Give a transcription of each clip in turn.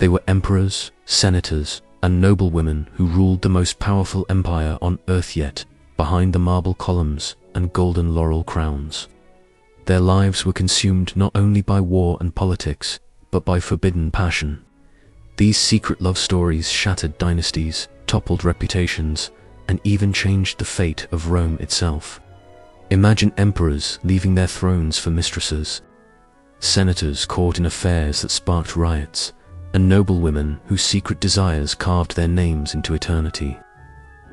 They were emperors, senators, and noblewomen who ruled the most powerful empire on earth yet, behind the marble columns and golden laurel crowns. Their lives were consumed not only by war and politics, but by forbidden passion. These secret love stories shattered dynasties, toppled reputations, and even changed the fate of Rome itself. Imagine emperors leaving their thrones for mistresses, senators caught in affairs that sparked riots, and noblewomen whose secret desires carved their names into eternity.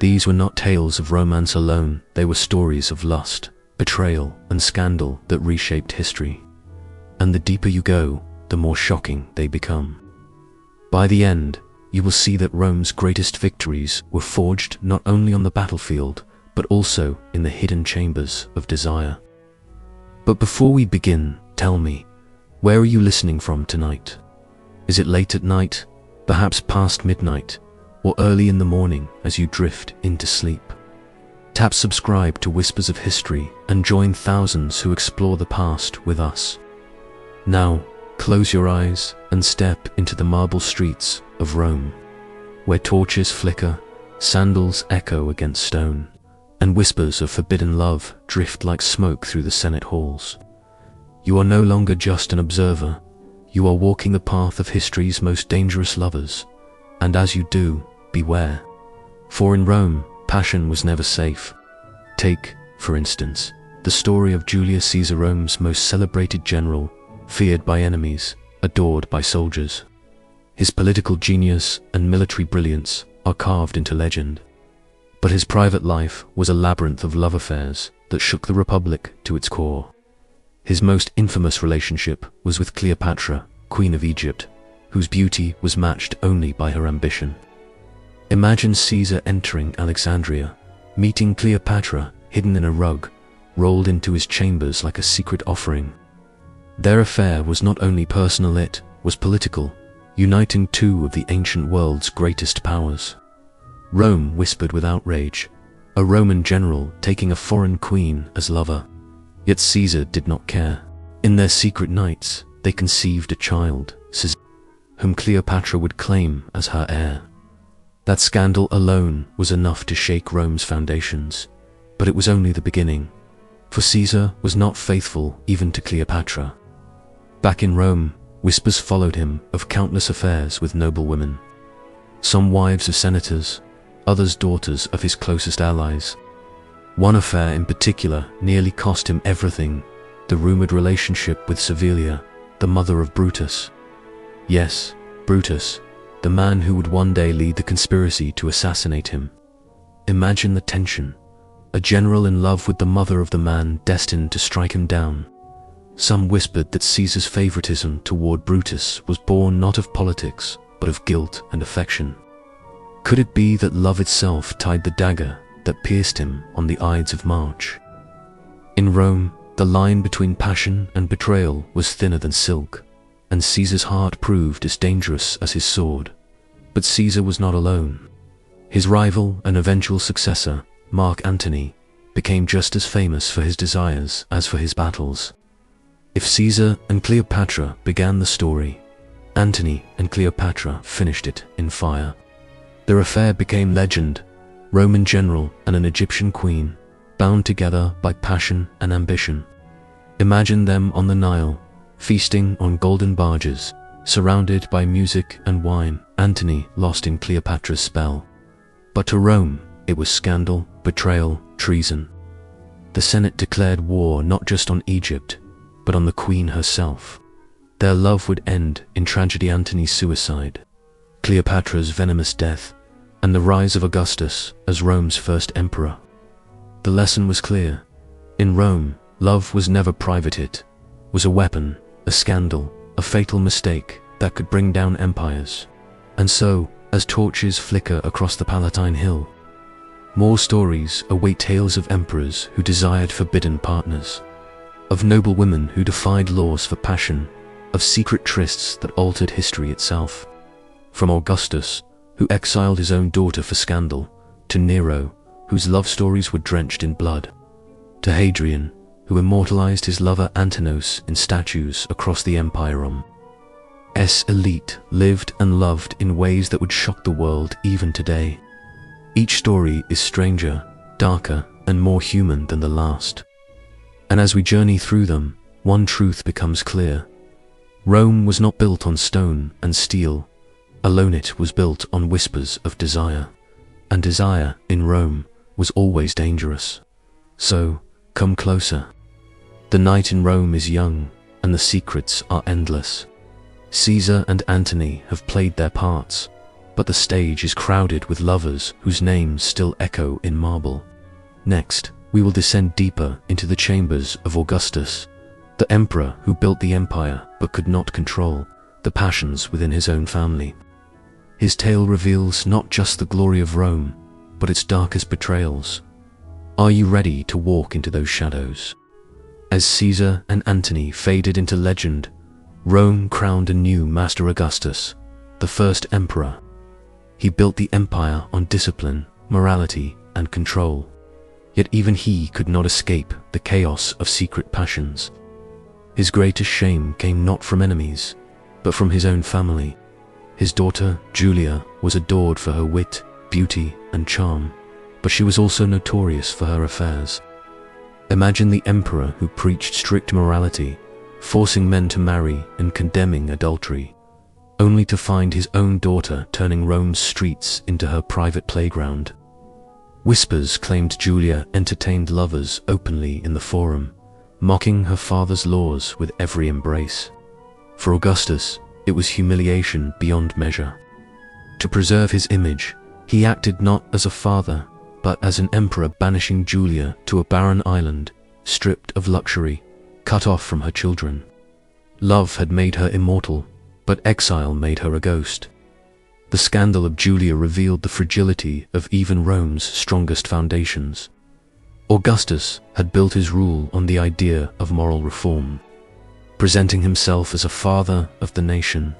These were not tales of romance alone, they were stories of lust, betrayal, and scandal that reshaped history. And the deeper you go, the more shocking they become. By the end, you will see that Rome's greatest victories were forged not only on the battlefield, but also in the hidden chambers of desire. But before we begin, tell me, where are you listening from tonight? Is it late at night, perhaps past midnight, or early in the morning as you drift into sleep? Tap subscribe to Whispers of History and join thousands who explore the past with us. Now, close your eyes and step into the marble streets of Rome, where torches flicker, sandals echo against stone, and whispers of forbidden love drift like smoke through the Senate halls. You are no longer just an observer, you are walking the path of history's most dangerous lovers, and as you do, beware. For in Rome, passion was never safe. Take, for instance, the story of Julius Caesar, Rome's most celebrated general, feared by enemies, adored by soldiers. His political genius and military brilliance are carved into legend. But his private life was a labyrinth of love affairs that shook the Republic to its core. His most infamous relationship was with Cleopatra, Queen of Egypt, whose beauty was matched only by her ambition. Imagine Caesar entering Alexandria, meeting Cleopatra hidden in a rug, rolled into his chambers like a secret offering. Their affair was not only personal, it was political, uniting two of the ancient world's greatest powers. Rome whispered with outrage, a Roman general taking a foreign queen as lover. Yet Caesar did not care. In their secret nights, they conceived a child, Caesar, whom Cleopatra would claim as her heir. That scandal alone was enough to shake Rome's foundations, but it was only the beginning, for Caesar was not faithful even to Cleopatra. Back in Rome, whispers followed him of countless affairs with noblewomen, some wives of senators, others daughters of his closest allies. One affair in particular nearly cost him everything, the rumored relationship with Servilia, the mother of Brutus. Yes, Brutus, the man who would one day lead the conspiracy to assassinate him. Imagine the tension, a general in love with the mother of the man destined to strike him down. Some whispered that Caesar's favoritism toward Brutus was born not of politics, but of guilt and affection. Could it be that love itself tied the dagger that pierced him on the Ides of March? In Rome, the line between passion and betrayal was thinner than silk, and Caesar's heart proved as dangerous as his sword. But Caesar was not alone. His rival and eventual successor, Mark Antony, became just as famous for his desires as for his battles. If Caesar and Cleopatra began the story, Antony and Cleopatra finished it in fire. Their affair became legend, Roman general and an Egyptian queen, bound together by passion and ambition. Imagine them on the Nile, feasting on golden barges, surrounded by music and wine, Antony lost in Cleopatra's spell. But to Rome, it was scandal, betrayal, treason. The Senate declared war not just on Egypt, but on the queen herself. Their love would end in tragedy: Antony's suicide, Cleopatra's venomous death, and the rise of Augustus as Rome's first emperor. The lesson was clear. In Rome, love was never private, it was a weapon, a scandal, a fatal mistake that could bring down empires. And so, as torches flicker across the Palatine Hill, more stories await: tales of emperors who desired forbidden partners, of noblewomen who defied laws for passion, of secret trysts that altered history itself. From Augustus, who exiled his own daughter for scandal, to Nero, whose love stories were drenched in blood, to Hadrian, who immortalized his lover Antinous in statues across the empire. elite lived and loved in ways that would shock the world even today. Each story is stranger, darker, and more human than the last. And as we journey through them, one truth becomes clear. Rome was not built on stone and steel. Alone it was built on whispers of desire. And desire, in Rome, was always dangerous. So, come closer. The night in Rome is young, and the secrets are endless. Caesar and Antony have played their parts, but the stage is crowded with lovers whose names still echo in marble. Next, we will descend deeper into the chambers of Augustus, the emperor who built the empire but could not control the passions within his own family. His tale reveals not just the glory of Rome, but its darkest betrayals. Are you ready to walk into those shadows? As Caesar and Antony faded into legend, Rome crowned a new Master Augustus, the first emperor. He built the empire on discipline, morality, and control. Yet even he could not escape the chaos of secret passions. His greatest shame came not from enemies, but from his own family. His daughter, Julia, was adored for her wit, beauty, and charm, but she was also notorious for her affairs. Imagine the emperor who preached strict morality, forcing men to marry and condemning adultery, only to find his own daughter turning Rome's streets into her private playground. Whispers claimed Julia entertained lovers openly in the forum, mocking her father's laws with every embrace. For Augustus, it was humiliation beyond measure. To preserve his image, he acted not as a father, but as an emperor, banishing Julia to a barren island, stripped of luxury, cut off from her children. Love had made her immortal, but exile made her a ghost. The scandal of Julia revealed the fragility of even Rome's strongest foundations. Augustus had built his rule on the idea of moral reform, presenting himself as a father of the nation.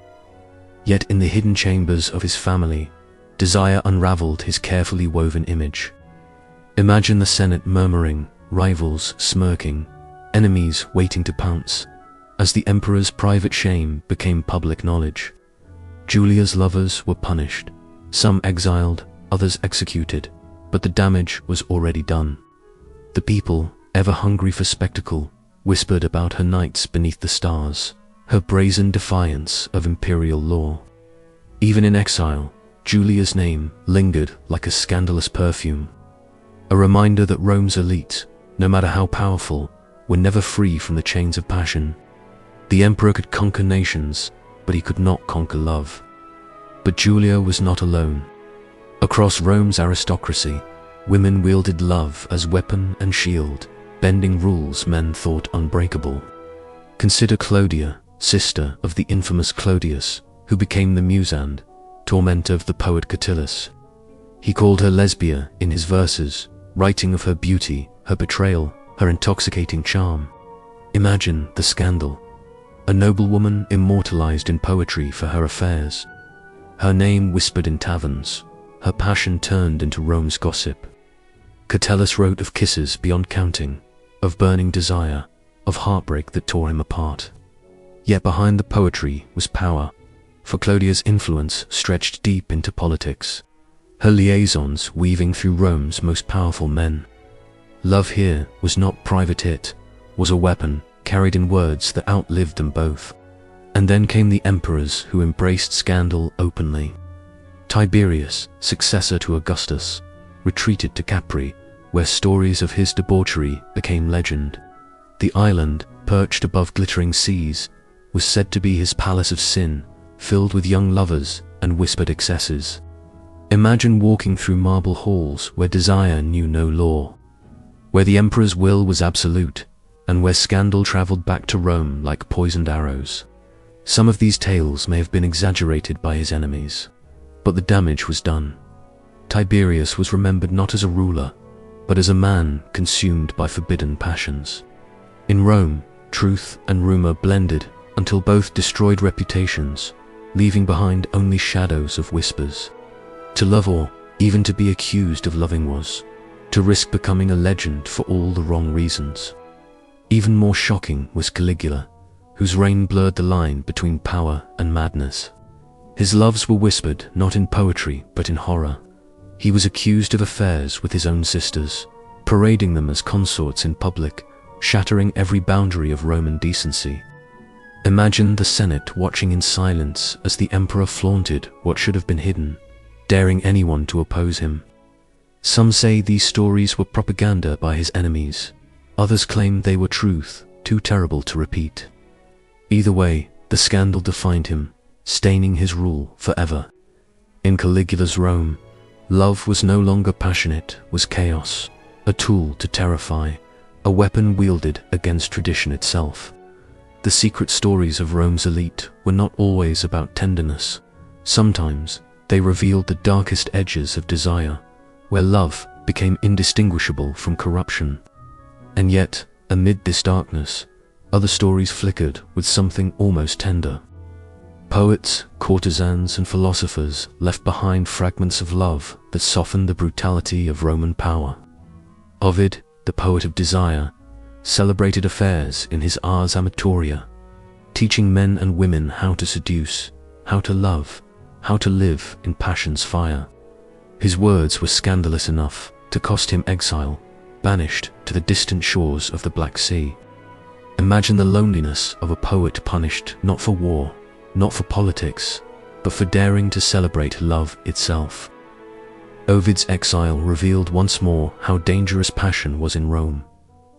Yet in the hidden chambers of his family, desire unraveled his carefully woven image. Imagine the Senate murmuring, rivals smirking, enemies waiting to pounce, as the emperor's private shame became public knowledge. Julia's lovers were punished, some exiled, others executed, but the damage was already done. The people, ever hungry for spectacle, whispered about her nights beneath the stars, her brazen defiance of imperial law. Even in exile, Julia's name lingered like a scandalous perfume, a reminder that Rome's elite, no matter how powerful, were never free from the chains of passion. The emperor could conquer nations, but he could not conquer love. But Julia was not alone. Across Rome's aristocracy, women wielded love as weapon and shield, bending rules men thought unbreakable. Consider Clodia, sister of the infamous Clodius, who became the Musand, tormentor of the poet Catullus. He called her Lesbia in his verses, writing of her beauty, her betrayal, her intoxicating charm. Imagine the scandal. A noblewoman immortalized in poetry for her affairs. Her name whispered in taverns, her passion turned into Rome's gossip. Catullus wrote of kisses beyond counting, of burning desire, of heartbreak that tore him apart. Yet behind the poetry was power, for Clodia's influence stretched deep into politics, her liaisons weaving through Rome's most powerful men. Love here was not private, it was a weapon carried in words that outlived them both. And then came the emperors who embraced scandal openly. Tiberius, successor to Augustus, retreated to Capri, where stories of his debauchery became legend. The island, perched above glittering seas, was said to be his palace of sin, filled with young lovers and whispered excesses. Imagine walking through marble halls where desire knew no law, where the emperor's will was absolute, and where scandal traveled back to Rome like poisoned arrows. Some of these tales may have been exaggerated by his enemies, but the damage was done. Tiberius was remembered not as a ruler, but as a man consumed by forbidden passions. In Rome, truth and rumor blended until both destroyed reputations, leaving behind only shadows of whispers. To love or even to be accused of loving was to risk becoming a legend for all the wrong reasons. Even more shocking was Caligula, whose reign blurred the line between power and madness. His loves were whispered not in poetry but in horror. He was accused of affairs with his own sisters, parading them as consorts in public, shattering every boundary of Roman decency. Imagine the Senate watching in silence as the emperor flaunted what should have been hidden, daring anyone to oppose him. Some say these stories were propaganda by his enemies. Others claim they were truth, too terrible to repeat. Either way, the scandal defined him, staining his rule forever. In Caligula's Rome, love was no longer passionate, was chaos, a tool to terrify, a weapon wielded against tradition itself. The secret stories of Rome's elite were not always about tenderness. Sometimes they revealed the darkest edges of desire, where love became indistinguishable from corruption. And yet, amid this darkness, other stories flickered with something almost tender. Poets, courtesans, and philosophers left behind fragments of love that softened the brutality of Roman power. Ovid, the poet of desire, celebrated affairs in his Ars Amatoria, teaching men and women how to seduce, how to love, how to live in passion's fire. His words were scandalous enough to cost him exile, banished to the distant shores of the Black Sea. Imagine the loneliness of a poet punished not for war, not for politics, but for daring to celebrate love itself. Ovid's exile revealed once more how dangerous passion was in Rome.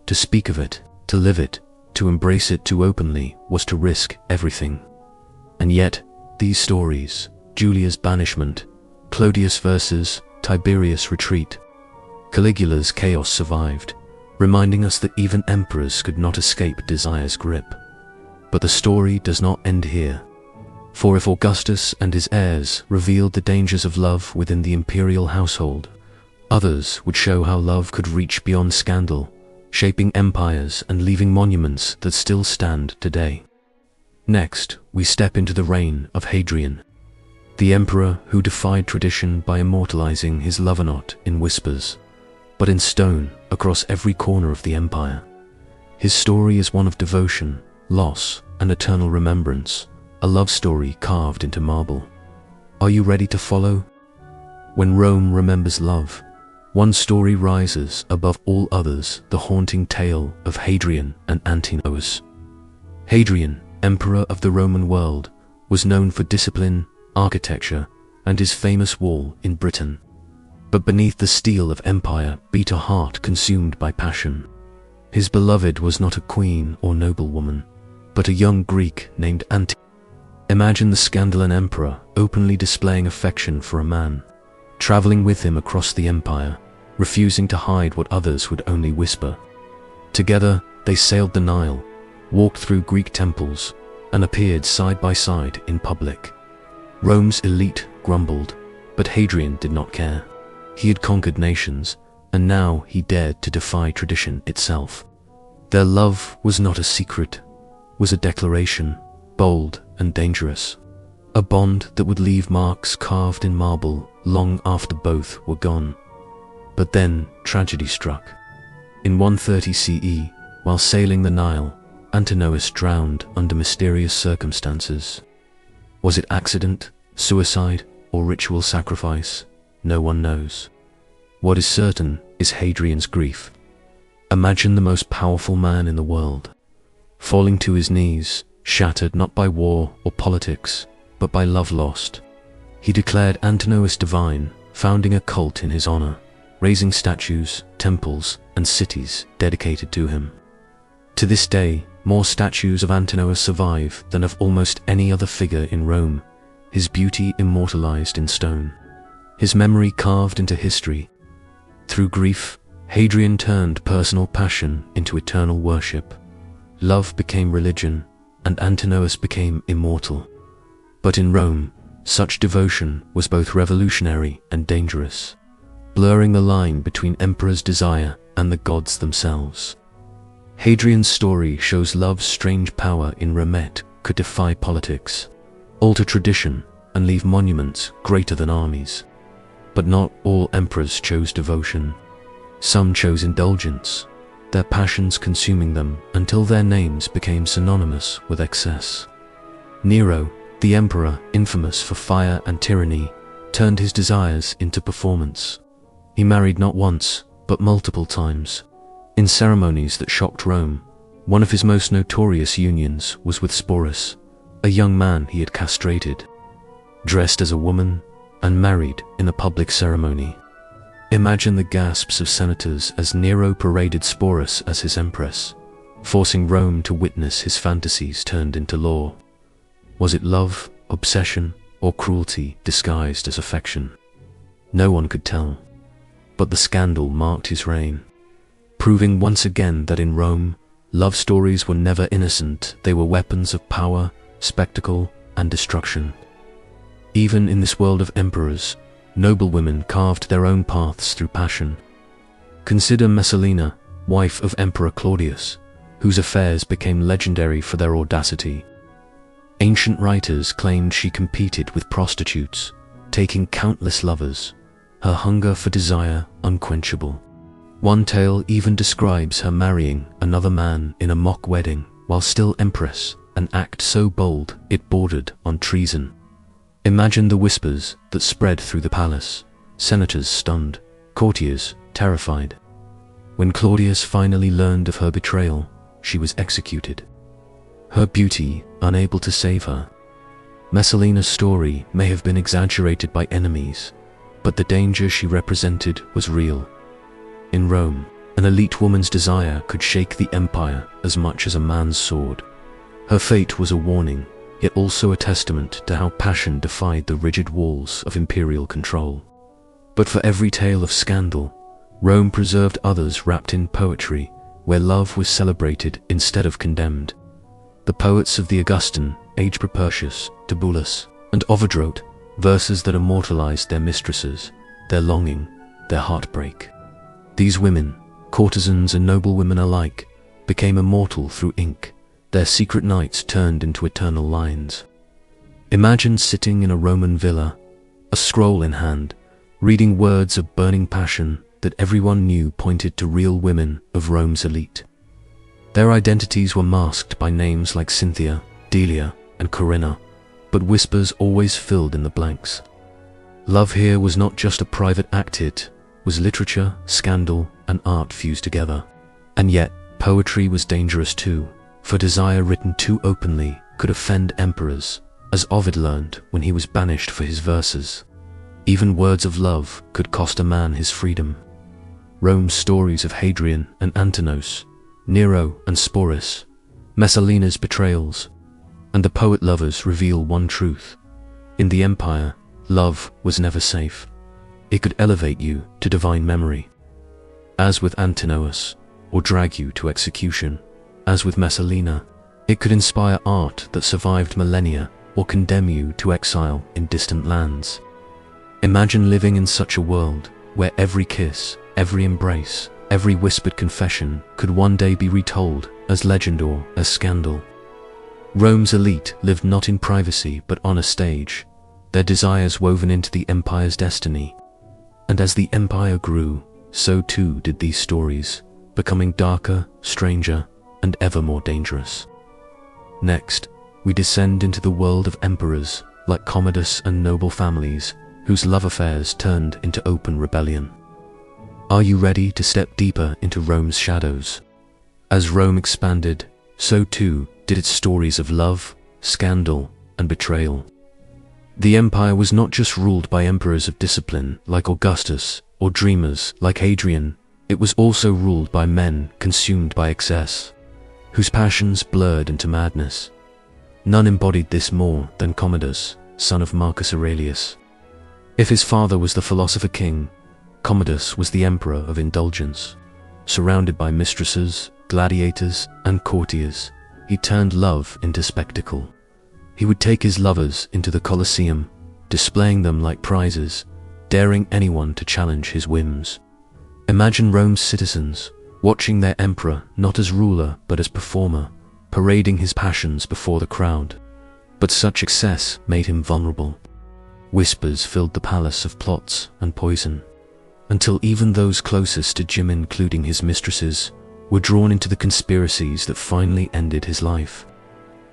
To speak of it, to live it, to embrace it too openly was to risk everything. And yet, these stories, Julia's banishment, Clodius' verses, Tiberius' retreat, Caligula's chaos survived, reminding us that even emperors could not escape desire's grip. But the story does not end here. For if Augustus and his heirs revealed the dangers of love within the imperial household, others would show how love could reach beyond scandal, shaping empires and leaving monuments that still stand today. Next, we step into the reign of Hadrian, the emperor who defied tradition by immortalizing his lover not in whispers, but in stone across every corner of the empire. His story is one of devotion, loss, and eternal remembrance, a love story carved into marble. Are you ready to follow? When Rome remembers love, one story rises above all others, the haunting tale of Hadrian and Antinous. Hadrian, emperor of the Roman world, was known for discipline, architecture, and his famous wall in Britain. But beneath the steel of empire beat a heart consumed by passion. His beloved was not a queen or noblewoman, but a young Greek named Antony. Imagine the Scandalous emperor openly displaying affection for a man, traveling with him across the empire, refusing to hide what others would only whisper. Together, they sailed the Nile, walked through Greek temples, and appeared side by side in public. Rome's elite grumbled, but Hadrian did not care. He had conquered nations, and now he dared to defy tradition itself. Their love was not a secret, was a declaration, bold and dangerous. A bond that would leave marks carved in marble long after both were gone. But then tragedy struck. In 130 CE, while sailing the Nile, Antinous drowned under mysterious circumstances. Was it accident, suicide, or ritual sacrifice? No one knows. What is certain is Hadrian's grief. Imagine the most powerful man in the world, falling to his knees, shattered not by war or politics, but by love lost. He declared Antinous divine, founding a cult in his honor, raising statues, temples, and cities dedicated to him. To this day, more statues of Antinous survive than of almost any other figure in Rome, his beauty immortalized in stone, his memory carved into history. Through grief, Hadrian turned personal passion into eternal worship. Love became religion, and Antinous became immortal. But in Rome, such devotion was both revolutionary and dangerous, blurring the line between emperor's desire and the gods themselves. Hadrian's story shows love's strange power in Rome could defy politics, alter tradition, and leave monuments greater than armies. But not all emperors chose devotion. Some chose indulgence, their passions consuming them until their names became synonymous with excess. Nero, the emperor infamous for fire and tyranny, turned his desires into performance. He married not once, but multiple times. In ceremonies that shocked Rome, one of his most notorious unions was with Sporus, a young man he had castrated. Dressed as a woman and married in a public ceremony. Imagine the gasps of senators as Nero paraded Sporus as his empress, forcing Rome to witness his fantasies turned into law. Was it love, obsession, or cruelty disguised as affection? No one could tell. But the scandal marked his reign, proving once again that in Rome, love stories were never innocent. They were weapons of power, spectacle, and destruction. Even in this world of emperors, noblewomen carved their own paths through passion. Consider Messalina, wife of Emperor Claudius, whose affairs became legendary for their audacity. Ancient writers claimed she competed with prostitutes, taking countless lovers, her hunger for desire unquenchable. One tale even describes her marrying another man in a mock wedding while still empress, an act so bold it bordered on treason. Imagine the whispers that spread through the palace, senators stunned, courtiers terrified. When Claudius finally learned of her betrayal, she was executed. Her beauty unable to save her. Messalina's story may have been exaggerated by enemies, but the danger she represented was real. In Rome, an elite woman's desire could shake the empire as much as a man's sword. Her fate was a warning, yet also a testament to how passion defied the rigid walls of imperial control. But for every tale of scandal, Rome preserved others wrapped in poetry, where love was celebrated instead of condemned. The poets of the Augustan age Propertius, Tibullus, and Ovid wrote verses that immortalized their mistresses, their longing, their heartbreak. These women, courtesans and noblewomen alike, became immortal through ink, their secret nights turned into eternal lines. Imagine sitting in a Roman villa, a scroll in hand, reading words of burning passion that everyone knew pointed to real women of Rome's elite. Their identities were masked by names like Cynthia, Delia, and Corinna, but whispers always filled in the blanks. Love here was not just a private act, it was literature, scandal, and art fused together. And yet, poetry was dangerous too, for desire written too openly could offend emperors, as Ovid learned when he was banished for his verses. Even words of love could cost a man his freedom. Rome's stories of Hadrian and Antinous, Nero and Sporus, Messalina's betrayals, and the poet lovers reveal one truth. In the empire, love was never safe. It could elevate you to divine memory, as with Antinous, or drag you to execution. As with Messalina, it could inspire art that survived millennia or condemn you to exile in distant lands. Imagine living in such a world where every kiss, every embrace, every whispered confession could one day be retold as legend or as scandal. Rome's elite lived not in privacy but on a stage, their desires woven into the empire's destiny. And as the empire grew, so too did these stories, becoming darker, stranger, and ever more dangerous. Next, we descend into the world of emperors like Commodus and noble families whose love affairs turned into open rebellion. Are you ready to step deeper into Rome's shadows? As Rome expanded, so too did its stories of love, scandal, and betrayal. The empire was not just ruled by emperors of discipline like Augustus or dreamers like Hadrian, it was also ruled by men consumed by excess, whose passions blurred into madness. None embodied this more than Commodus, son of Marcus Aurelius. If his father was the philosopher king, Commodus was the emperor of indulgence. Surrounded by mistresses, gladiators, and courtiers, he turned love into spectacle. He would take his lovers into the Colosseum, displaying them like prizes, daring anyone to challenge his whims. Imagine Rome's citizens, watching their emperor not as ruler but as performer, parading his passions before the crowd. But such excess made him vulnerable. Whispers filled the palace of plots and poison, until even those closest to Jim, including his mistresses, were drawn into the conspiracies that finally ended his life.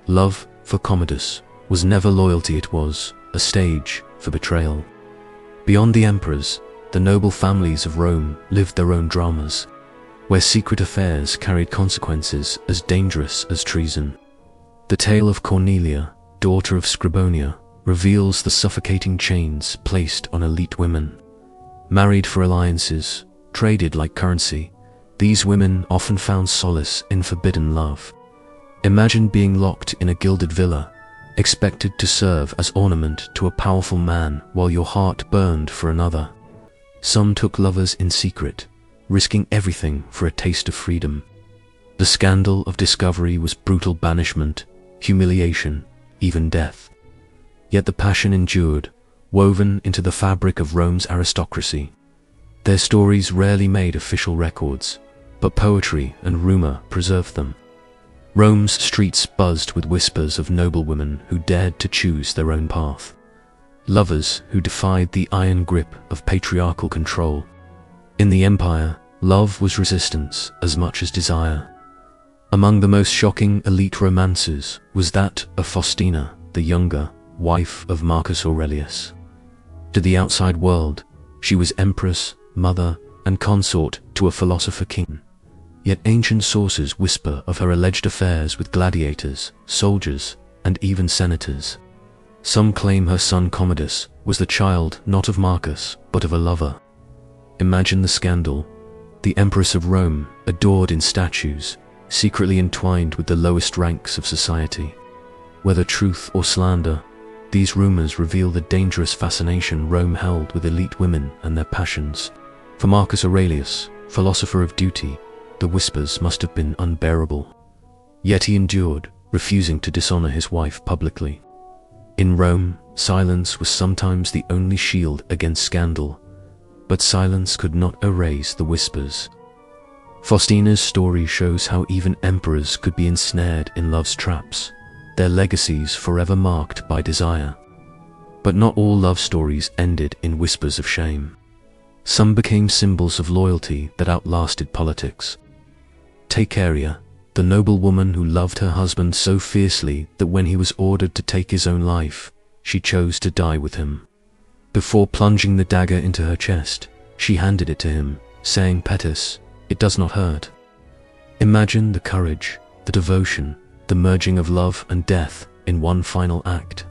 Love for Commodus was never loyalty, it was a stage for betrayal. Beyond the emperors, the noble families of Rome lived their own dramas, where secret affairs carried consequences as dangerous as treason. The tale of Cornelia, daughter of Scribonia, reveals the suffocating chains placed on elite women. Married for alliances, traded like currency, these women often found solace in forbidden love. Imagine being locked in a gilded villa, expected to serve as ornament to a powerful man while your heart burned for another. Some took lovers in secret, risking everything for a taste of freedom. The scandal of discovery was brutal banishment, humiliation, even death. Yet the passion endured, woven into the fabric of Rome's aristocracy. Their stories rarely made official records, but poetry and rumor preserved them. Rome's streets buzzed with whispers of noblewomen who dared to choose their own path. Lovers who defied the iron grip of patriarchal control. In the empire, love was resistance as much as desire. Among the most shocking elite romances was that of Faustina, the younger, wife of Marcus Aurelius. To the outside world, she was empress, mother, and consort to a philosopher king. Yet ancient sources whisper of her alleged affairs with gladiators, soldiers, and even senators. Some claim her son Commodus was the child not of Marcus, but of a lover. Imagine the scandal. The Empress of Rome, adored in statues, secretly entwined with the lowest ranks of society. Whether truth or slander, these rumors reveal the dangerous fascination Rome held with elite women and their passions. For Marcus Aurelius, philosopher of duty, the whispers must have been unbearable. Yet he endured, refusing to dishonor his wife publicly. In Rome, silence was sometimes the only shield against scandal, but silence could not erase the whispers. Faustina's story shows how even emperors could be ensnared in love's traps, their legacies forever marked by desire. But not all love stories ended in whispers of shame. Some became symbols of loyalty that outlasted politics. Take Aria, the noble woman who loved her husband so fiercely that when he was ordered to take his own life, she chose to die with him. Before plunging the dagger into her chest, she handed it to him, saying, "Petis, it does not hurt." Imagine the courage, the devotion, the merging of love and death in one final act.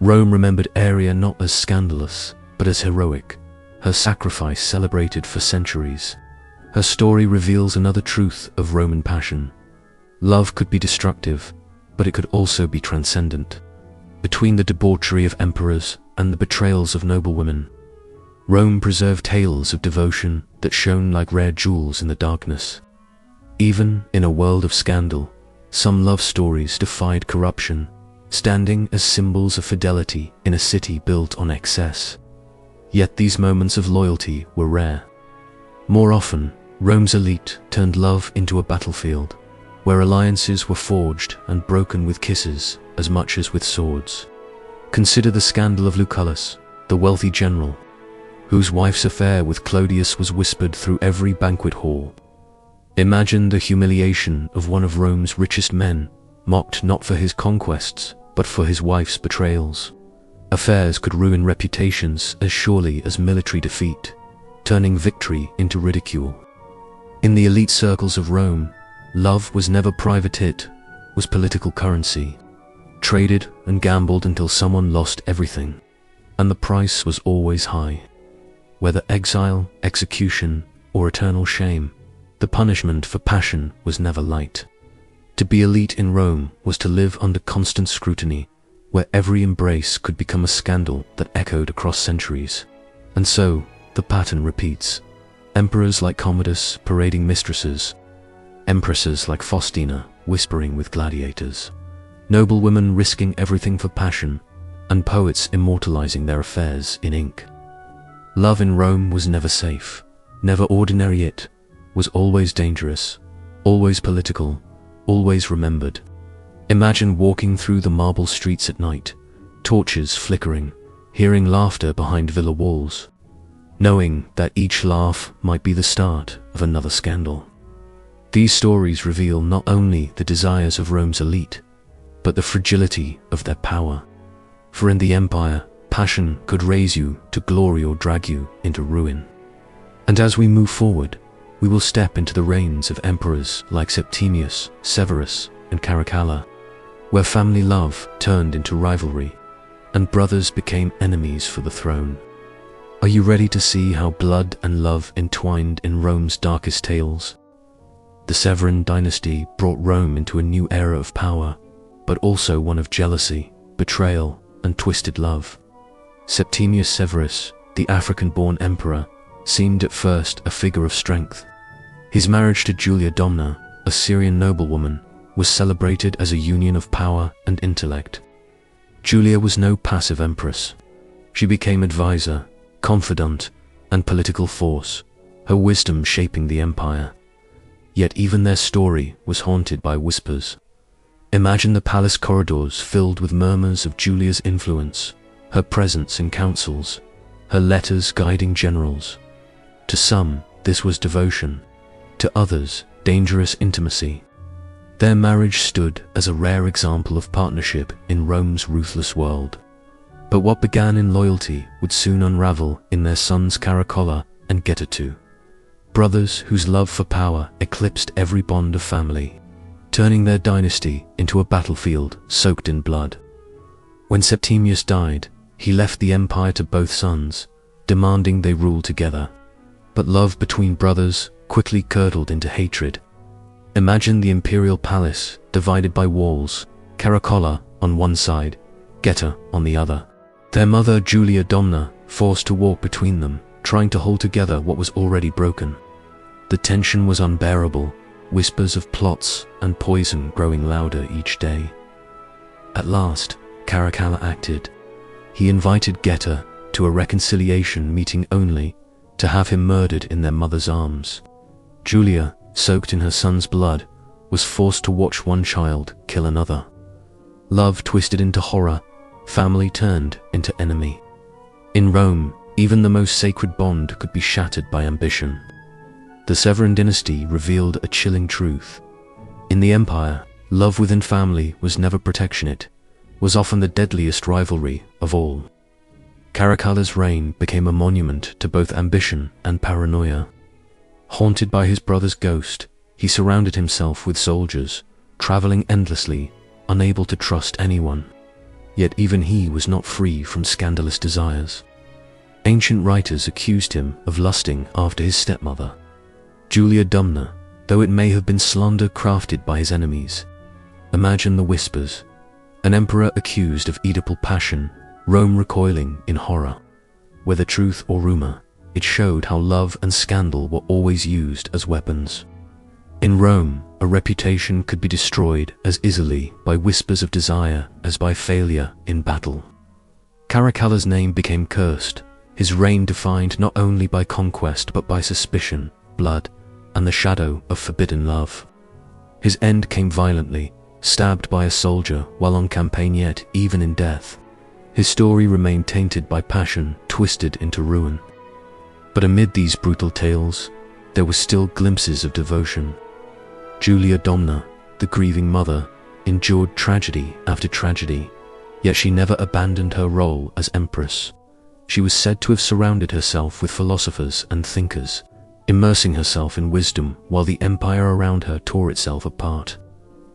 Rome remembered Aria not as scandalous, but as heroic, her sacrifice celebrated for centuries. Her story reveals another truth of Roman passion. Love could be destructive, but it could also be transcendent. Between the debauchery of emperors and the betrayals of noblewomen, Rome preserved tales of devotion that shone like rare jewels in the darkness. Even in a world of scandal, some love stories defied corruption, standing as symbols of fidelity in a city built on excess. Yet these moments of loyalty were rare. More often, Rome's elite turned love into a battlefield, where alliances were forged and broken with kisses as much as with swords. Consider the scandal of Lucullus, the wealthy general, whose wife's affair with Clodius was whispered through every banquet hall. Imagine the humiliation of one of Rome's richest men, mocked not for his conquests, but for his wife's betrayals. Affairs could ruin reputations as surely as military defeat, turning victory into ridicule. In the elite circles of Rome, love was never private, it was political currency, traded and gambled until someone lost everything, and the price was always high. Whether exile, execution, or eternal shame, the punishment for passion was never light. To be elite in Rome was to live under constant scrutiny, where every embrace could become a scandal that echoed across centuries. And so, the pattern repeats. Emperors like Commodus parading mistresses, empresses like Faustina whispering with gladiators, noblewomen risking everything for passion, and poets immortalizing their affairs in ink. Love in Rome was never safe, never ordinary, it was always dangerous, always political, always remembered. Imagine walking through the marble streets at night, torches flickering, hearing laughter behind villa walls, knowing that each laugh might be the start of another scandal. These stories reveal not only the desires of Rome's elite, but the fragility of their power. For in the empire, passion could raise you to glory or drag you into ruin. And as we move forward, we will step into the reigns of emperors like Septimius, Severus, and Caracalla, where family love turned into rivalry, and brothers became enemies for the throne. Are you ready to see how blood and love entwined in Rome's darkest tales? The Severan dynasty brought Rome into a new era of power, but also one of jealousy, betrayal, and twisted love. Septimius Severus, the African-born emperor, seemed at first a figure of strength. His marriage to Julia Domna, a Syrian noblewoman, was celebrated as a union of power and intellect. Julia was no passive empress. She became advisor, confidant, and political force, her wisdom shaping the empire. Yet even their story was haunted by whispers. Imagine the palace corridors filled with murmurs of Julia's influence, her presence in councils, her letters guiding generals. To some, this was devotion. To others, dangerous intimacy. Their marriage stood as a rare example of partnership in Rome's ruthless world. But what began in loyalty would soon unravel in their sons Caracalla and Getatum, brothers whose love for power eclipsed every bond of family, turning their dynasty into a battlefield soaked in blood. When Septimius died, he left the empire to both sons, demanding they rule together. But love between brothers quickly curdled into hatred. Imagine the imperial palace divided by walls, Caracalla on one side, Geta on the other. Their mother Julia Domna forced to walk between them, trying to hold together what was already broken. The tension was unbearable, whispers of plots and poison growing louder each day. At last, Caracalla acted. He invited Geta to a reconciliation meeting only to have him murdered in their mother's arms. Julia, soaked in her son's blood, was forced to watch one child kill another. Love twisted into horror, family turned into enemy. In Rome, even the most sacred bond could be shattered by ambition. The Severan dynasty revealed a chilling truth. In the empire, love within family was never protectionate, was often the deadliest rivalry of all. Caracalla's reign became a monument to both ambition and paranoia. Haunted by his brother's ghost, he surrounded himself with soldiers, traveling endlessly, unable to trust anyone. Yet even he was not free from scandalous desires. Ancient writers accused him of lusting after his stepmother, Julia Domna, though it may have been slander crafted by his enemies. Imagine the whispers. An emperor accused of Oedipal passion, Rome recoiling in horror. Whether truth or rumor, it showed how love and scandal were always used as weapons. In Rome, a reputation could be destroyed as easily by whispers of desire as by failure in battle. Caracalla's name became cursed, his reign defined not only by conquest but by suspicion, blood, and the shadow of forbidden love. His end came violently, stabbed by a soldier while on campaign, yet even in death. His story remained tainted by passion, twisted into ruin. But amid these brutal tales, there were still glimpses of devotion. Julia Domna, the grieving mother, endured tragedy after tragedy, yet she never abandoned her role as empress. She was said to have surrounded herself with philosophers and thinkers, immersing herself in wisdom while the empire around her tore itself apart.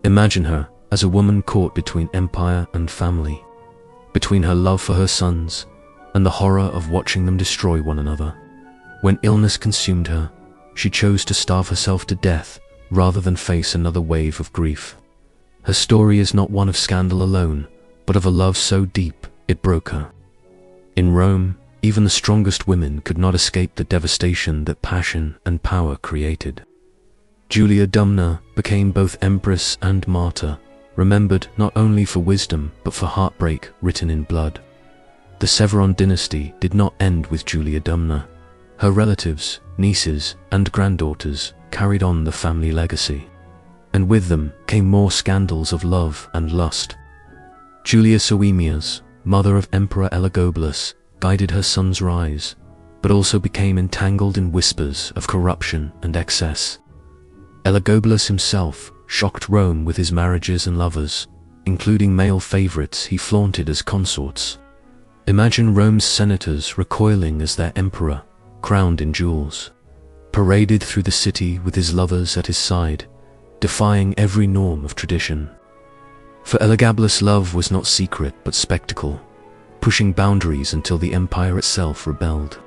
Imagine her as a woman caught between empire and family, between her love for her sons and the horror of watching them destroy one another. When illness consumed her, she chose to starve herself to death rather than face another wave of grief. Her story is not one of scandal alone, but of a love so deep it broke her. In Rome, even the strongest women could not escape the devastation that passion and power created. Julia Domna became both empress and martyr, remembered not only for wisdom but for heartbreak written in blood. The Severan dynasty did not end with Julia Domna. Her relatives, nieces, and granddaughters carried on the family legacy. And with them came more scandals of love and lust. Julia Soaemias, mother of Emperor Elagabalus, guided her son's rise, but also became entangled in whispers of corruption and excess. Elagabalus himself shocked Rome with his marriages and lovers, including male favorites he flaunted as consorts. Imagine Rome's senators recoiling as their emperor, crowned in jewels, paraded through the city with his lovers at his side, defying every norm of tradition. For Elagabalus, love was not secret but spectacle, pushing boundaries until the empire itself rebelled.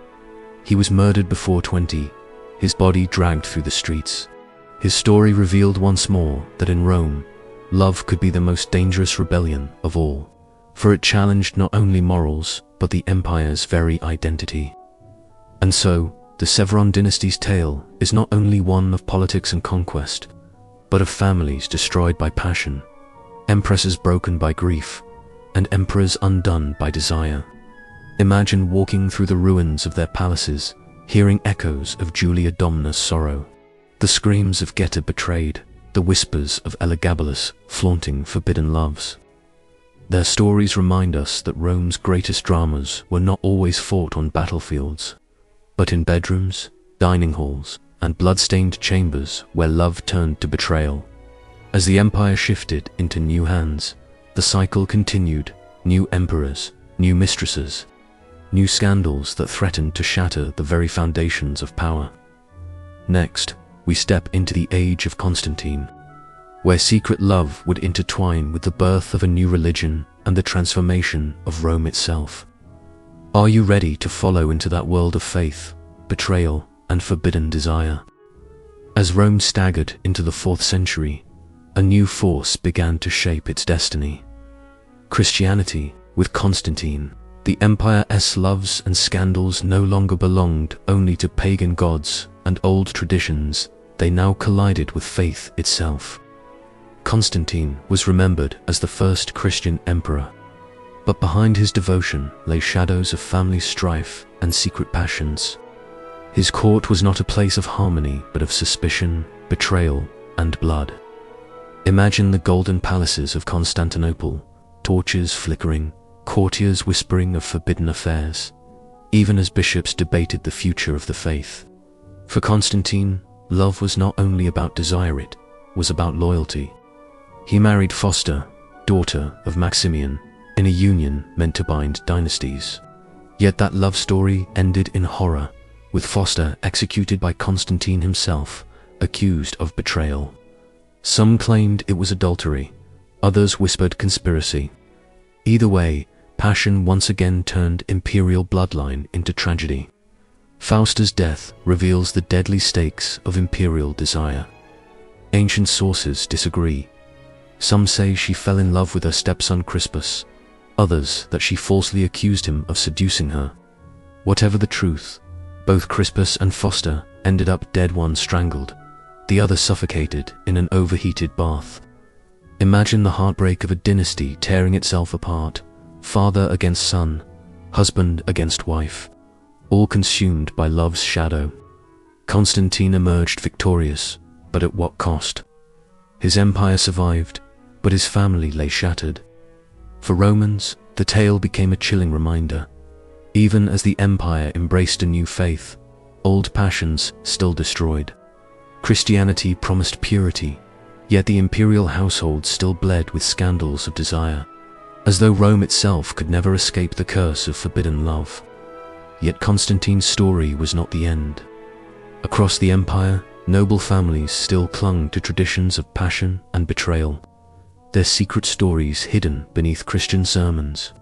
He was murdered before 20, his body dragged through the streets. His story revealed once more that in Rome, love could be the most dangerous rebellion of all, for it challenged not only morals but the empire's very identity. And so, the Severon dynasty's tale is not only one of politics and conquest, but of families destroyed by passion, empresses broken by grief, and emperors undone by desire. Imagine walking through the ruins of their palaces, hearing echoes of Julia Domna's sorrow, the screams of Geta betrayed, the whispers of Elagabalus flaunting forbidden loves. Their stories remind us that Rome's greatest dramas were not always fought on battlefields, but in bedrooms, dining halls, and blood-stained chambers where love turned to betrayal. As the empire shifted into new hands, the cycle continued: new emperors, new mistresses, new scandals that threatened to shatter the very foundations of power. Next, we step into the age of Constantine, where secret love would intertwine with the birth of a new religion and the transformation of Rome itself. Are you ready to follow into that world of faith, betrayal, and forbidden desire? As Rome staggered into the 4th century, a new force began to shape its destiny. Christianity, with Constantine, the empire's loves and scandals no longer belonged only to pagan gods and old traditions, they now collided with faith itself. Constantine was remembered as the first Christian emperor, but behind his devotion lay shadows of family strife and secret passions. His court was not a place of harmony but of suspicion, betrayal, and blood. Imagine the golden palaces of Constantinople, torches flickering, courtiers whispering of forbidden affairs, even as bishops debated the future of the faith. For Constantine, love was not only about desire, it was about loyalty. He married Fausta, daughter of Maximian, in a union meant to bind dynasties. Yet that love story ended in horror, with Fausta executed by Constantine himself, accused of betrayal. Some claimed it was adultery, others whispered conspiracy. Either way, passion once again turned imperial bloodline into tragedy. Fausta's death reveals the deadly stakes of imperial desire. Ancient sources disagree. Some say she fell in love with her stepson Crispus, others that she falsely accused him of seducing her. Whatever the truth, both Crispus and Fausta ended up dead, one strangled, the other suffocated in an overheated bath. Imagine the heartbreak of a dynasty tearing itself apart, father against son, husband against wife, all consumed by love's shadow. Constantine emerged victorious, but at what cost? His empire survived, but his family lay shattered. For Romans, the tale became a chilling reminder. Even as the empire embraced a new faith, old passions still destroyed. Christianity promised purity, yet the imperial household still bled with scandals of desire, as though Rome itself could never escape the curse of forbidden love. Yet Constantine's story was not the end. Across the empire, noble families still clung to traditions of passion and betrayal, their secret stories hidden beneath Christian sermons.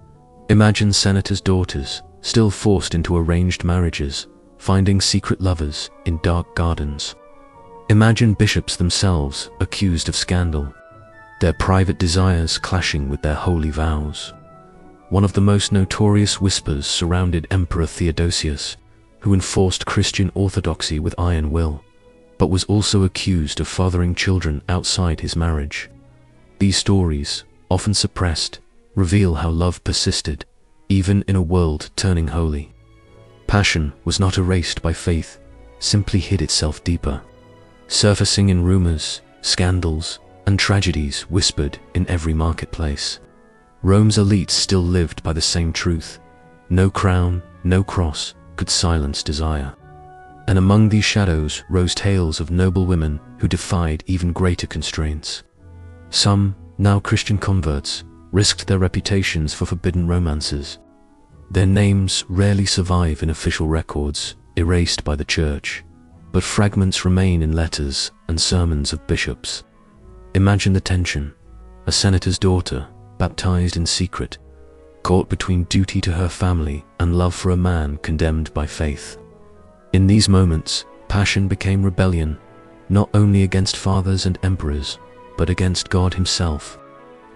Imagine senators' daughters, still forced into arranged marriages, finding secret lovers in dark gardens. Imagine bishops themselves accused of scandal, their private desires clashing with their holy vows. One of the most notorious whispers surrounded Emperor Theodosius, who enforced Christian orthodoxy with iron will, but was also accused of fathering children outside his marriage. These stories, often suppressed, reveal how love persisted, even in a world turning holy. Passion was not erased by faith, simply hid itself deeper, surfacing in rumors, scandals, and tragedies whispered in every marketplace. Rome's elites still lived by the same truth: no crown, no cross could silence desire. And among these shadows rose tales of noble women who defied even greater constraints. Some, now Christian converts, risked their reputations for forbidden romances. Their names rarely survive in official records, erased by the church, but fragments remain in letters and sermons of bishops. Imagine the tension: a senator's daughter, baptized in secret, caught between duty to her family and love for a man condemned by faith. In these moments, passion became rebellion, not only against fathers and emperors, but against God himself.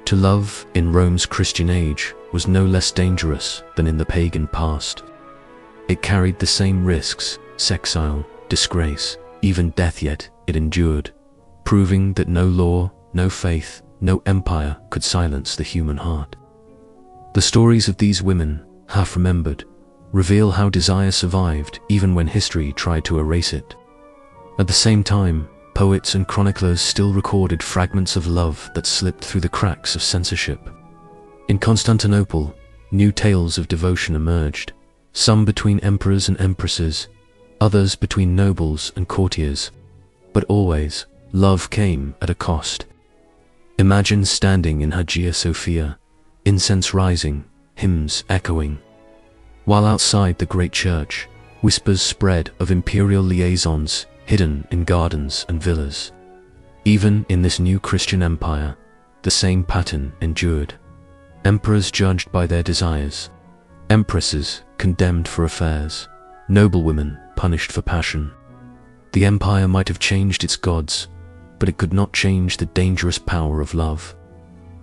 To love in Rome's Christian age was no less dangerous than in the pagan past. It carried the same risks: exile, disgrace, even death, yet it endured, proving that no law, no faith, no empire could silence the human heart. The stories of these women, half remembered, reveal how desire survived even when history tried to erase it. At the same time, poets and chroniclers still recorded fragments of love that slipped through the cracks of censorship. In Constantinople, new tales of devotion emerged, some between emperors and empresses, others between nobles and courtiers. But always, love came at a cost. Imagine standing in Hagia Sophia, incense rising, hymns echoing, while outside the great church, whispers spread of imperial liaisons hidden in gardens and villas. Even in this new Christian empire, the same pattern endured. Emperors judged by their desires, empresses condemned for affairs, noblewomen punished for passion. The empire might have changed its gods, but it could not change the dangerous power of love.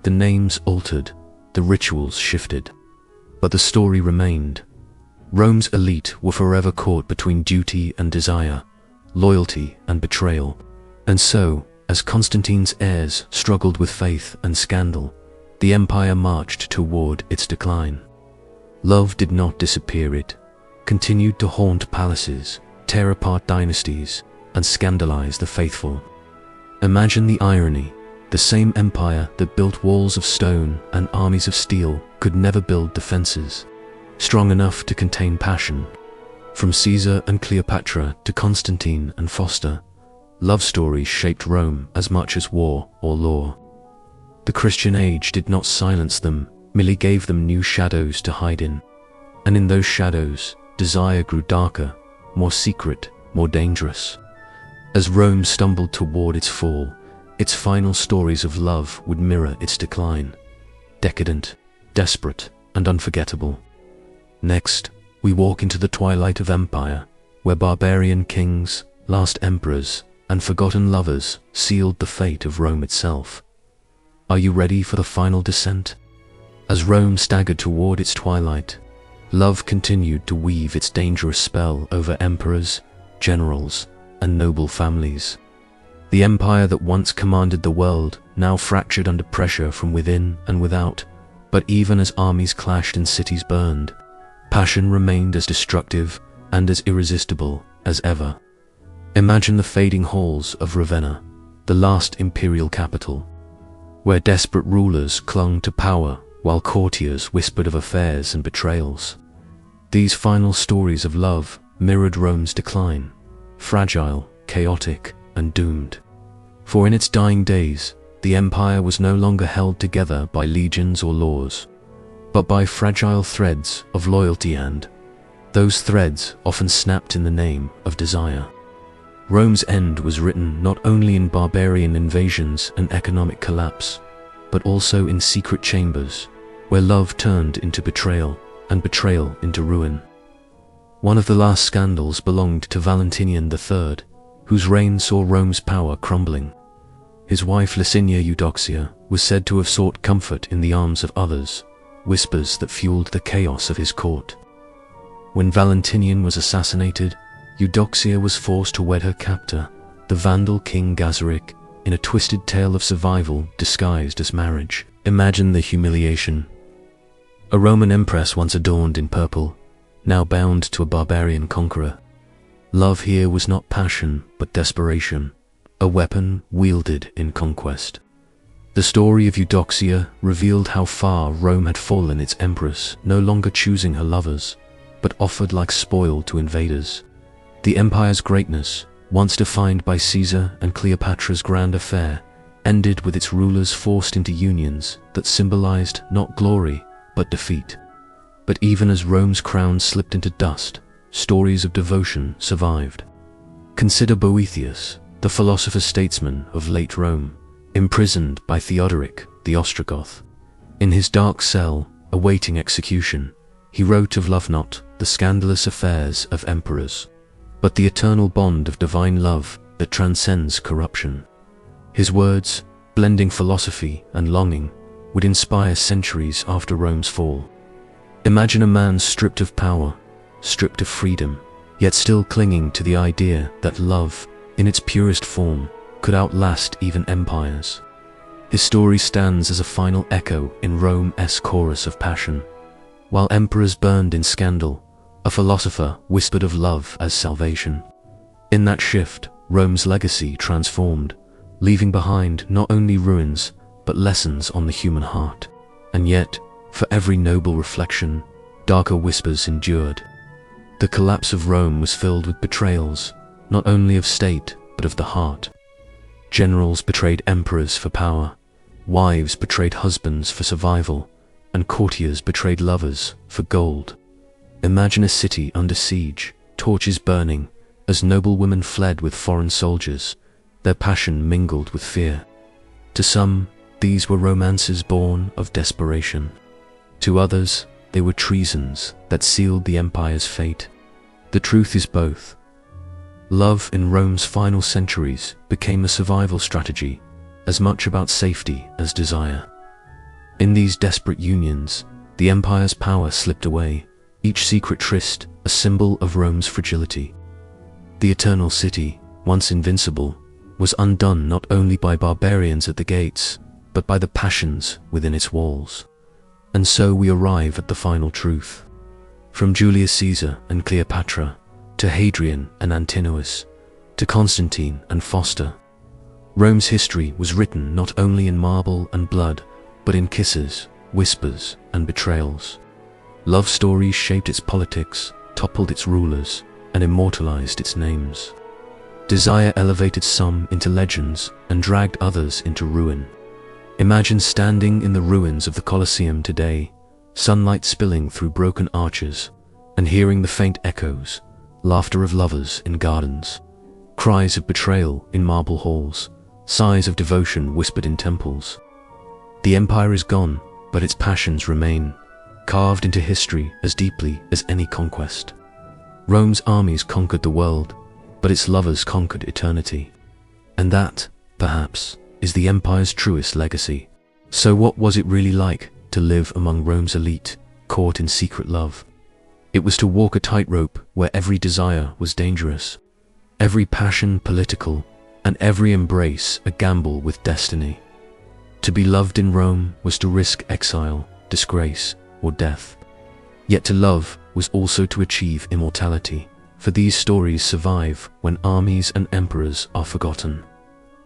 The names altered, the rituals shifted, but the story remained. Rome's elite were forever caught between duty and desire, loyalty and betrayal. And so, as Constantine's heirs struggled with faith and scandal, the empire marched toward its decline. Love did not disappear, it continued to haunt palaces, tear apart dynasties, and scandalize the faithful. Imagine the irony: the same empire that built walls of stone and armies of steel could never build defenses strong enough to contain passion. From Caesar and Cleopatra to Constantine and Foster, love stories shaped Rome as much as war or law. The Christian age did not silence them, merely gave them new shadows to hide in. And in those shadows, desire grew darker, more secret, more dangerous. As Rome stumbled toward its fall, its final stories of love would mirror its decline: decadent, desperate, and unforgettable. Next, we walk into the twilight of empire, where barbarian kings, last emperors, and forgotten lovers sealed the fate of Rome itself. Are you ready for the final descent? As Rome staggered toward its twilight, love continued to weave its dangerous spell over emperors, generals, and noble families. The empire that once commanded the world now fractured under pressure from within and without. But even as armies clashed and cities burned, passion remained as destructive and as irresistible as ever. Imagine the fading halls of Ravenna, the last imperial capital, where desperate rulers clung to power while courtiers whispered of affairs and betrayals. These final stories of love mirrored Rome's decline, fragile, chaotic, and doomed. For in its dying days, the empire was no longer held together by legions or laws, but by fragile threads of loyalty, and those threads often snapped in the name of desire. Rome's end was written not only in barbarian invasions and economic collapse, but also in secret chambers, where love turned into betrayal and betrayal into ruin. One of the last scandals belonged to Valentinian III, whose reign saw Rome's power crumbling. His wife Licinia Eudoxia was said to have sought comfort in the arms of others, whispers that fueled the chaos of his court. When Valentinian was assassinated, Eudoxia was forced to wed her captor, the Vandal king Gazaric, in a twisted tale of survival disguised as marriage. Imagine the humiliation. A Roman empress once adorned in purple, now bound to a barbarian conqueror. Love here was not passion, but desperation, a weapon wielded in conquest. The story of Eudoxia revealed how far Rome had fallen, its empress no longer choosing her lovers, but offered like spoil to invaders. The empire's greatness, once defined by Caesar and Cleopatra's grand affair, ended with its rulers forced into unions that symbolized not glory, but defeat. But even as Rome's crown slipped into dust, stories of devotion survived. Consider Boethius, the philosopher-statesman of late Rome, imprisoned by Theodoric the Ostrogoth. In his dark cell, awaiting execution, he wrote of love not the scandalous affairs of emperors, but the eternal bond of divine love that transcends corruption. His words, blending philosophy and longing, would inspire centuries after Rome's fall. Imagine a man stripped of power, stripped of freedom, yet still clinging to the idea that love, in its purest form, could outlast even empires. His story stands as a final echo in Rome's chorus of passion. While emperors burned in scandal, a philosopher whispered of love as salvation. In that shift, Rome's legacy transformed, leaving behind not only ruins, but lessons on the human heart. And yet, for every noble reflection, darker whispers endured. The collapse of Rome was filled with betrayals, not only of state, but of the heart. Generals betrayed emperors for power, wives betrayed husbands for survival, and courtiers betrayed lovers for gold. Imagine a city under siege, torches burning, as noblewomen fled with foreign soldiers, their passion mingled with fear. To some, these were romances born of desperation. To others, they were treasons that sealed the empire's fate. The truth is both. Love in Rome's final centuries became a survival strategy, as much about safety as desire. In these desperate unions, the empire's power slipped away, each secret tryst a symbol of Rome's fragility. The eternal city, once invincible, was undone not only by barbarians at the gates, but by the passions within its walls. And so we arrive at the final truth. From Julius Caesar and Cleopatra, to Hadrian and Antinous, to Constantine and Foster, Rome's history was written not only in marble and blood, but in kisses, whispers, and betrayals. Love stories shaped its politics, toppled its rulers, and immortalized its names. Desire elevated some into legends and dragged others into ruin. Imagine standing in the ruins of the Colosseum today, sunlight spilling through broken arches, and hearing the faint echoes, laughter of lovers in gardens, cries of betrayal in marble halls, sighs of devotion whispered in temples. The empire is gone, but its passions remain, carved into history as deeply as any conquest. Rome's armies conquered the world, but its lovers conquered eternity. And that, perhaps, is the empire's truest legacy. So what was it really like to live among Rome's elite, caught in secret love? It was to walk a tightrope where every desire was dangerous, every passion political, and every embrace a gamble with destiny. To be loved in Rome was to risk exile, disgrace, or death. Yet to love was also to achieve immortality, for these stories survive when armies and emperors are forgotten.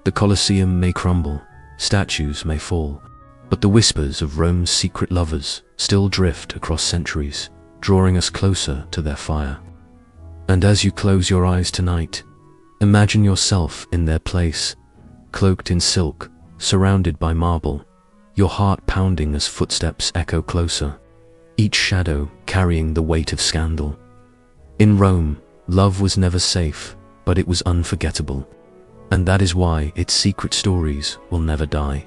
The Colosseum may crumble, statues may fall, but the whispers of Rome's secret lovers still drift across centuries, drawing us closer to their fire. And as you close your eyes tonight, imagine yourself in their place, cloaked in silk, surrounded by marble, your heart pounding as footsteps echo closer, each shadow carrying the weight of scandal. In Rome, love was never safe, but it was unforgettable. And that is why its secret stories will never die.